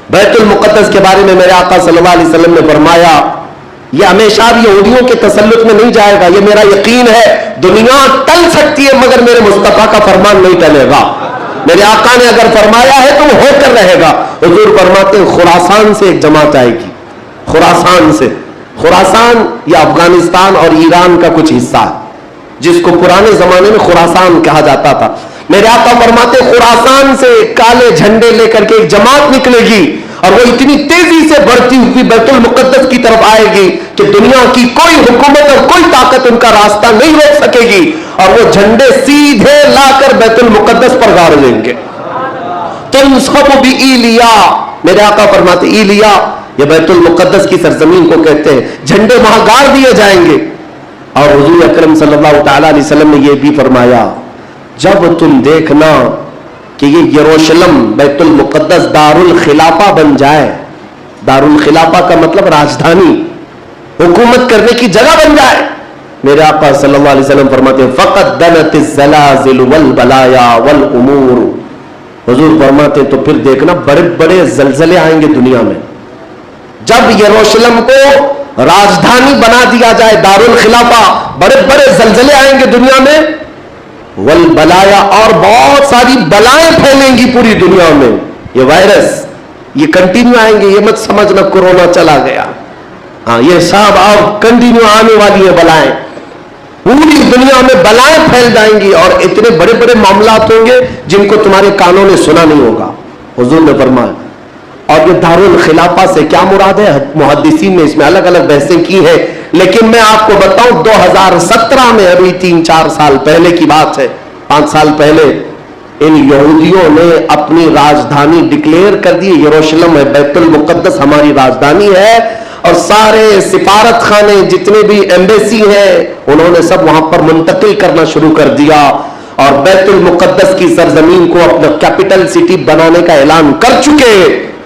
بیت المقدس کے بارے میں میرے آقا صلی اللہ علیہ وسلم نے فرمایا یہ ہمیشہ یہودیوں کے تسلط میں نہیں جائے گا، یہ میرا یقین ہے، دنیا ٹل سکتی ہے مگر میرے مصطفیٰ کا فرمان نہیں ٹلے گا، میرے آقا نے اگر فرمایا ہے تو وہ ہو کر رہے گا۔ حضور فرماتے ہیں خراسان سے ایک جماعت آئے گی، خراسان سے، خراسان یا افغانستان اور ایران کا کچھ حصہ ہے جس کو پرانے زمانے میں خراسان کہا جاتا تھا۔ میرے آقا فرماتے خراسان سے کالے جھنڈے لے کر کے ایک جماعت نکلے گی اور وہ اتنی تیزی سے بڑھتی ہوئی بیت المقدس کی طرف آئے گی کہ دنیا کی کوئی حکومت اور کوئی طاقت ان کا راستہ نہیں روک سکے گی، اور وہ جھنڈے سیدھے لا کر بیت المقدس پر گاڑ دیں گے۔ تنصب بإیلیا، میرے آقا فرماتے ایلیا یہ بیت المقدس کی سرزمین کو کہتے ہیں، جھنڈے وہاں گاڑ دیے جائیں گے۔ اور حضور اکرم صلی اللہ تعالی علیہ وسلم نے یہ بھی فرمایا جب تم دیکھنا کہ یہ یروشلم بیت المقدس دار الخلافہ بن جائے، دار الخلافہ کا مطلب راجدھانی، حکومت کرنے کی جگہ بن جائے، میرے آقا صلی اللہ علیہ وسلم فرماتے ہیں فقد دنت الزلازل والبلایا والامور، حضور فرماتے تو پھر دیکھنا بڑے بڑے زلزلے آئیں گے دنیا میں۔ جب یروشلم کو راجدھانی بنا دیا جائے دار الخلافہ، بڑے بڑے زلزلے آئیں گے دنیا میں، والبلایا اور بہت ساری بلائیں پھیلیں گی پوری دنیا میں، یہ وائرس یہ کنٹینیو آئیں گے، یہ مت سمجھنا کورونا چلا گیا، ہاں یہ سب اب کنٹینیو آنے والی ہے بلائیں، پوری دنیا میں بلائیں پھیل جائیں گی اور اتنے بڑے بڑے معاملات ہوں گے جن کو تمہارے کانوں نے سنا نہیں ہوگا، حضور نے فرمایا۔ اور یہ دار الخلافہ سے کیا مراد ہے؟ محدثین نے اس میں الگ الگ بحثیں کی ہیں، لیکن میں آپ کو بتاؤں 2017 میں، ابھی 3-4 سال پہلے کی بات ہے، 5 سال پہلے ان یہودیوں نے اپنی راجدھانی ڈکلیئر کر دی، یروشلم ہے، بیت المقدس ہماری راجدھانی ہے، اور سارے سفارت خانے جتنے بھی ایمبیسی ہیں انہوں نے سب وہاں پر منتقل کرنا شروع کر دیا، اور بیت المقدس کی سرزمین کو اپنا کیپٹل سٹی بنانے کا اعلان کر چکے۔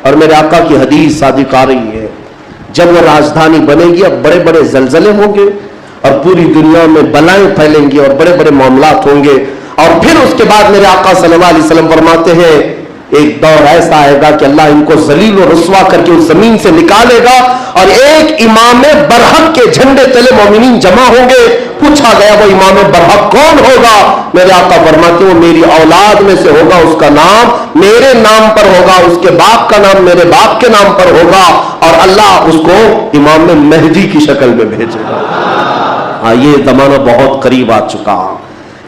اور میرے آقا کی حدیث صادق آ رہی ہے جب وہ راجدھانی بنے گی اب بڑے بڑے زلزلے ہوں گے اور پوری دنیا میں بلائیں پھیلیں گی اور بڑے بڑے معاملات ہوں گے، اور پھر اس کے بعد میرے آقا صلی اللہ علیہ وسلم فرماتے ہیں ایک دور ایسا آئے گا کہ اللہ ان کو ذلیل و رسوا کر کے اس زمین سے نکالے گا، اور ایک امام برحق کے جھنڈے تلے مومنین جمع ہوں گے۔ پوچھا گیا وہ امام برحق کون ہوگا؟ میرے آقا فرماتے ہیں وہ میری اولاد میں سے ہوگا، اس کا نام میرے نام پر ہوگا، اس کے باپ کا نام میرے باپ کے نام پر ہوگا، اور اللہ اس کو امام مہدی کی شکل میں بھیجے گا۔ ہاں یہ زمانہ بہت قریب آ چکا،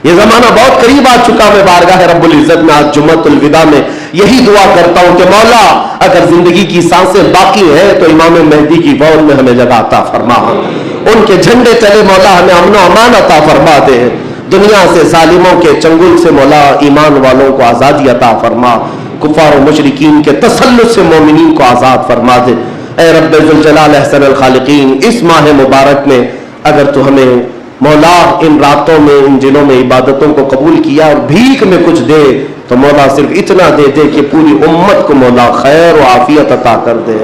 یہ زمانہ بہت قریب آ چکا۔ میں بارگاہ رب العزت میں آج جمعۃ الوداع میں یہی دعا کرتا ہوں کہ مولا اگر زندگی کی سانسیں باقی ہیں تو امام مہدی کی فوج میں ہمیں جگہ عطا فرما، ان کے جھنڈے تلے مولا ہمیں امن و امان عطا فرما دے، دنیا سے ظالموں کے چنگل سے مولا ایمان والوں کو آزادی عطا فرما، کفار و مشرکین کے تسلط سے مومنین کو آزاد فرما دے۔ اے رب ذوالجلال احسن الخالقین، اس ماہ مبارک میں اگر تو ہمیں مولا ان راتوں میں ان دنوں میں عبادتوں کو قبول کیا اور بھیک میں کچھ دے تو مولا صرف اتنا دے دے کہ پوری امت کو مولا خیر و عافیت عطا کر دے،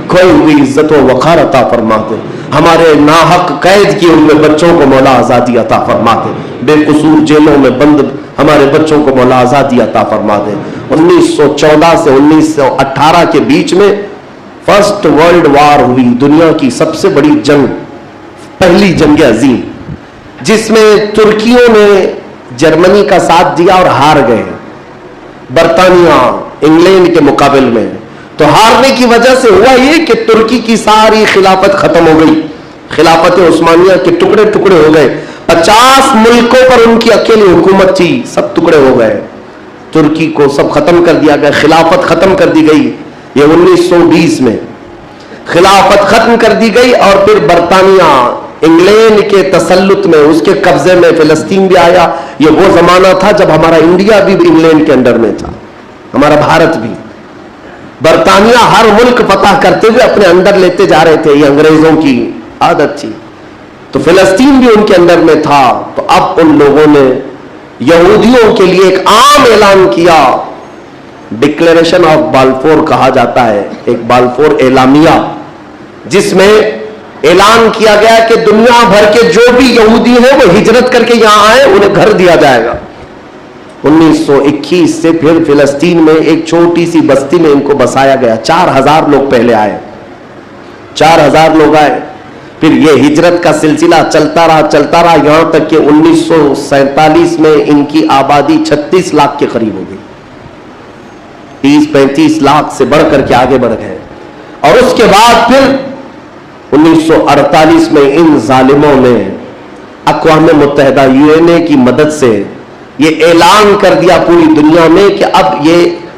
کھوئی ہوئی عزت و وقار عطا فرما دے، ہمارے ناحق قید کیے ہوئے بچوں کو مولا آزادی عطا فرما دے، بے قصور جیلوں میں بند ہمارے بچوں کو مولا آزادی عطا فرما دے۔ 1914 سے 1918 کے بیچ میں فرسٹ ورلڈ وار ہوئی، دنیا کی سب سے بڑی جنگ، پہلی جنگ عظیم، جس میں ترکیوں نے جرمنی کا ساتھ دیا اور ہار گئے برطانیہ انگلینڈ کے مقابل میں۔ تو ہارنے کی وجہ سے ہوا یہ کہ ترکی کی ساری خلافت ختم ہو گئی، خلافت عثمانیہ کے ٹکڑے ٹکڑے ہو گئے، 50 ملکوں پر ان کی اکیلی حکومت تھی، سب ٹکڑے ہو گئے، ترکی کو سب ختم کر دیا گیا، خلافت ختم کر دی گئی۔ یہ 1920 میں خلافت ختم کر دی گئی، اور پھر برطانیہ انگلینڈ کے تسلط میں، اس کے قبضے میں فلسطین بھی آیا۔ یہ وہ زمانہ تھا جب ہمارا انڈیا بھی انگلینڈ کے انڈر میں تھا، ہمارا بھارت بھی۔ برطانیہ ہر ملک فتح کرتے ہوئے اپنے اندر لیتے جا رہے تھے، یہ انگریزوں کی عادت تھی، تو فلسطین بھی ان کے اندر میں تھا۔ تو اب ان لوگوں نے یہودیوں کے لیے ایک عام اعلان کیا، ڈکلیریشن آف بالفور کہا جاتا ہے، ایک بالفور اعلامیہ، جس میں اعلان کیا گیا کہ دنیا بھر کے جو بھی یہودی ہیں وہ ہجرت کر کے یہاں آئے، انہیں گھر دیا جائے گا۔ 1921 से फिर फिलिस्तीन में एक छोटी सी बस्ती में इनको बसाया गया। 4000 लोग पहले आए, 4000 लोग आए, फिर ये हिजरत का सिलसिला चलता रहा यहां तक कि 1947 में इनकी आबादी 36 लाख के करीब हो गई। 30-35 लाख से बढ़कर के आगे बढ़ गए। और उसके बाद फिर 1948 में इन जालिमों ने अक़वाम मुत्तहिदा यूएनए की मदद से ये ऐलान कर दिया पूरी दुनिया में कि अब ये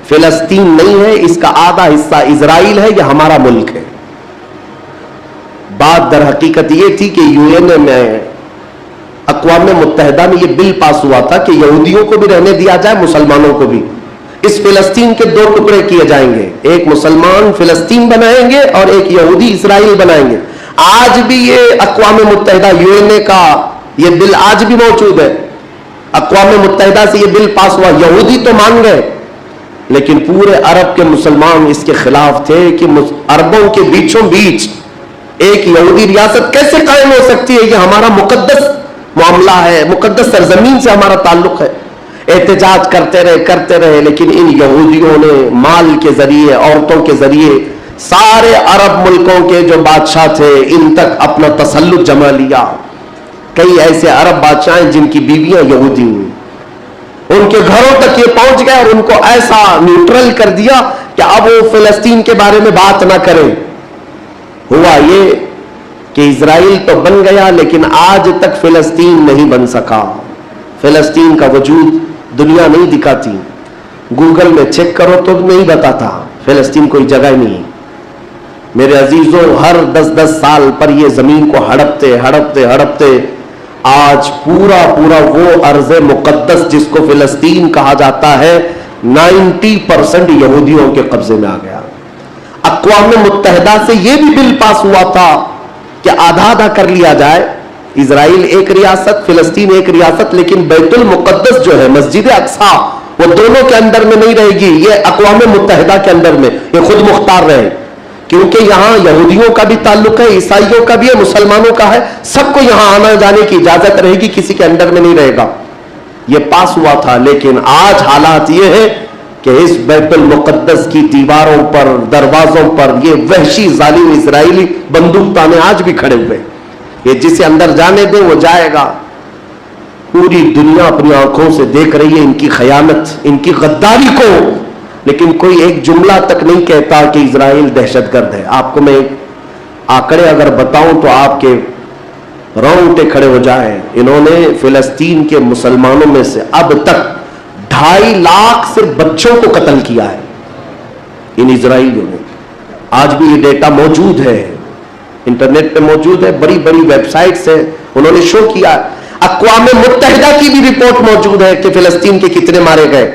फिलिस्तीन नहीं है, इसका आधा हिस्सा इजराइल है, ये हमारा मुल्क है। बात दर हकीकत ये थी कि यूएनए में अक़वाम मुत्तहिदा में ये बिल पास हुआ था कि यहूदियों को भी रहने दिया जाए, मुसलमानों को भी। इस फिलिस्तीन के 2 टुकड़े किए जाएंगे, एक मुसलमान फिलिस्तीन बनाएंगे और एक यहूदी इजराइल बनाएंगे। आज भी ये अक़वाम मुत्तहिदा यूएनए का ये बिल आज भी मौजूद है। अक़वाम मुत्तहिदा से ये बिल पास हुआ, यहूदी तो मान गए लेकिन पूरे अरब के मुसलमान इसके खिलाफ थे कि अरबों के बीचों बीच एक यहूदी रियासत कैसे कायम हो सकती है, ये हमारा मुकद्दस मामला है, मुकद्दस सरजमीन से हमारा ताल्लुक है। एहतजाज करते रहे लेकिन इन यहूदियों ने माल के जरिए, औरतों के जरिए सारे अरब मुल्कों के जो बादशाह थे इन तक अपना तसल्लुत जमा लिया। कई ऐसे अरब बादशाह जिनकी बीवियां यहूदी हुई, उनके घरों तक ये पहुंच गए और उनको ऐसा न्यूट्रल कर दिया कि अब वो फिलिस्तीन के बारे में बात ना करें। हुआ ये कि इजराइल तो बन गया लेकिन आज तक फिलिस्तीन नहीं बन सका। फिलिस्तीन का वजूद दुनिया नहीं दिखाती, गूगल में चेक करो तो नहीं बताता, फिलिस्तीन कोई जगह नहीं। मेरे अजीजों, हर 10-10 साल पर ये जमीन को हड़पते आज पूरा वो अर्ज़ मुक़द्दस जिसको फिलिस्तीन कहा जाता है 90% यहूदियों के कब्जे में आ गया। अक़वाम मुत्तहिदा से ये भी बिल पास हुआ था कि आधा कर लिया जाए, इजराइल एक रियासत, फिलिस्तीन एक रियासत, लेकिन बैतुल मुक़द्दस जो है, मस्जिद अक्सा, वो दोनों के अंदर में नहीं रहेगी, ये अक़वाम मुत्तहिदा के अंदर में, ये खुद मुख्तार रहे। क्योंकि यहां यहूदियों का भी ताल्लुक है, ईसाइयों का भी है, मुसलमानों का है, सबको यहां आने जाने की इजाजत रहेगी, किसी के अंडर में नहीं रहेगा। ये पास हुआ था। लेकिन आज हालात ये है कि इस बैतुल मुक़द्दस की दीवारों पर, दरवाजों पर ये वहशी जालिम इजराइली बंदूक ताने आज भी खड़े हुए। ये जिसे अंदर जाने दे वो जाएगा। पूरी दुनिया अपनी आंखों से देख रही है इनकी खयानत, इनकी गद्दारी को, लेकिन कोई एक जुमला तक नहीं कहता कि इजराइल दहशतगर्द है। आपको मैं आंकड़े अगर बताऊं तो आपके रोंगटे खड़े हो जाएं। इन्होंने फिलिस्तीन के मुसलमानों में से अब तक 2.5 लाख सिर्फ बच्चों को कत्ल किया है इन इजराइलियों ने। आज भी ये डेटा मौजूद है, इंटरनेट पे मौजूद है, बड़ी बड़ी वेबसाइट्स है, उन्होंने शो किया। अक़वाम मुत्तहिदा की भी रिपोर्ट मौजूद है कि फिलिस्तीन के कितने मारे गए।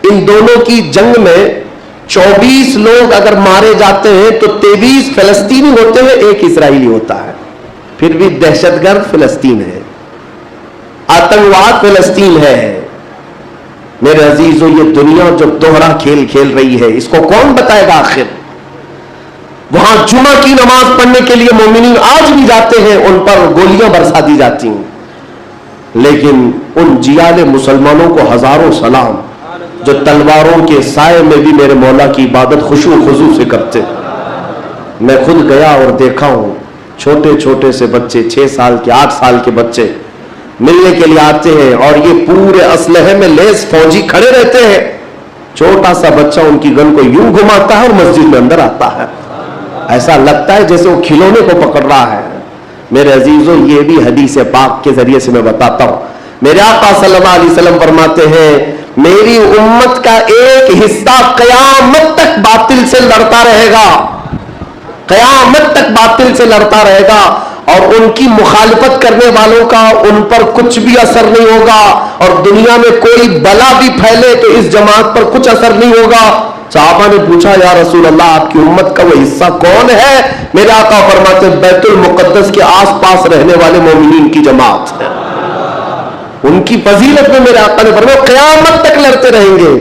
इन दोनों की जंग में 24 लोग अगर मारे जाते हैं तो 23 फिलिस्तीनी होते हैं, 1 इजराइली होता है। फिर भी दहशतगर्द फिलिस्तीन है, आतंकवाद फिलिस्तीन है। मेरे अजीजों, ये दुनिया जो दोहरा खेल खेल रही है इसको कौन बताएगा आखिर? वहां जुमा की नमाज पढ़ने के लिए मोमिनीन आज भी जाते हैं, उन पर गोलियां बरसा दी जाती हैं, लेकिन उन जियाले मुसलमानों को हजारों सलाम जो तलवारों के साए में भी मेरे मौला की इबादत खुशू खुजू से करते। मैं खुद गया और देखा हूं, छोटे छोटे से बच्चे, 6 साल के, 8 साल के बच्चे मिलने के लिए आते हैं और ये पूरे असलहे में लेस फौजी खड़े रहते हैं। छोटा सा बच्चा उनकी गन को यूं घुमाता है और मस्जिद में अंदर आता है, ऐसा लगता है जैसे वो खिलौने को पकड़ रहा है। मेरे अजीजों, ये भी हदीस पाक के जरिए से मैं बताता हूं। मेरे आका सल्लल्लाहु अलैहि वसल्लम फरमाते हैं, मेरी उम्मत का एक हिस्सा कयामत तक बातिल से लड़ता रहेगा, कयामत तक बातिल से लड़ता रहेगा, और उनकी मुखालिफत करने वालों का उन पर कुछ भी असर नहीं होगा, और दुनिया में कोई बला भी फैले तो इस जमात पर कुछ असर नहीं होगा। सहाबा ने पूछा, या रसूल अल्लाह, आपकी उम्मत का वो हिस्सा कौन है? मेरे आका फरमाते, बैतुल मुक़द्दस के आसपास रहने वाले मोमिनीन की जमात है। उनकी फजीलत में मेरे आका ने फरमाया क़यामत तक लड़ते रहेंगे,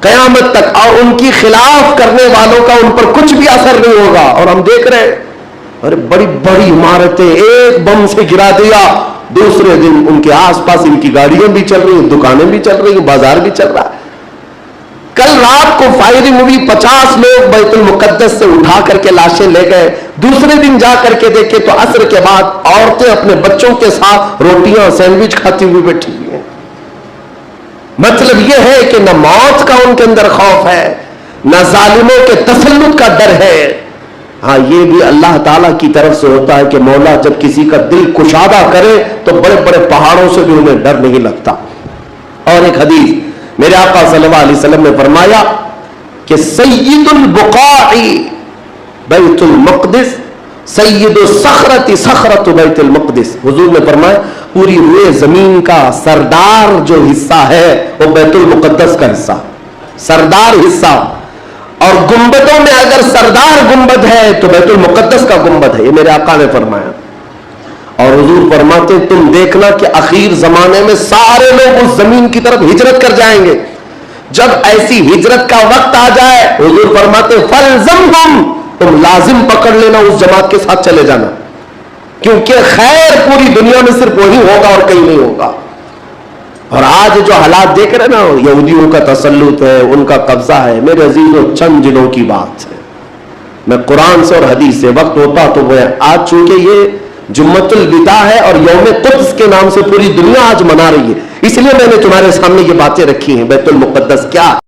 क़यामत तक, और उनकी खिलाफ करने वालों का उन पर कुछ भी असर नहीं होगा। और हम देख रहे हैं, अरे बड़ी बड़ी इमारतें एक बम से गिरा दिया, दूसरे दिन उनके आसपास इनकी गाड़ियां भी चल रही हैं, दुकानें भी चल रही हैं, बाजार भी चल रहा है। कल रात को फायरिंग हुई, 50 लोग बैतुल मुकद्दस से उठा करके लाशें ले गए। दूसरे दिन जा करके देखे तो असर के बाद औरतें अपने बच्चों के साथ रोटियां सैंडविच खाती हुई बैठी हुई हैं। मतलब यह है कि न मौत का उनके अंदर खौफ है, न जालिमों के तसल्लुत का डर है। हाँ, ये भी अल्लाह ताला की तरफ से होता है कि मौला जब किसी का दिल कुशादा करे तो बड़े बड़े पहाड़ों से भी उन्हें डर नहीं लगता। और एक हदीस मेरे आका सल्लल्लाहु अलैहि वसल्लम ने फरमाया कि सय्यिदुल बुकाई बैतुल मक़दिस सय्यिदु सखरति सखरतु बैतुल मक़दिस। हुजूर ने फरमाया पूरी रुए जमीन का सरदार जो हिस्सा है वो बैतुल मुकद्दस का हिस्सा, सरदार हिस्सा। और गुंबदों में अगर सरदार गुंबद है तो बैतुल मुकद्दस का गुंबद है, ये मेरे आका ने फरमाया। और हुजूर फरमाते तुम देखना कि आखिर जमाने में सारे लोग उस जमीन की तरफ हिजरत कर जाएंगे। जब ऐसी हिजरत का वक्त आ जाए, हुजूर फरमाते फलज़महुम, तुम लाजिम पकड़ लेना, उस जमात के साथ चले जाना, क्योंकि खैर पूरी दुनिया में सिर्फ वही होगा और कहीं नहीं होगा। और आज जो हालात देख रहे ना, यहूदियों का तसल्लुत है, उनका कब्जा है, मेरे अजीजों चंद दिनों की बात है। मैं कुरान से और हदीस से, वक्त होता तो वो आज चूंकि ये जुम्मतुल विदा है और यौम कुद्स के नाम से पूरी दुनिया आज मना रही है, इसलिए मैंने तुम्हारे सामने ये बातें रखी हैं। बैतुल मुकद्दस क्या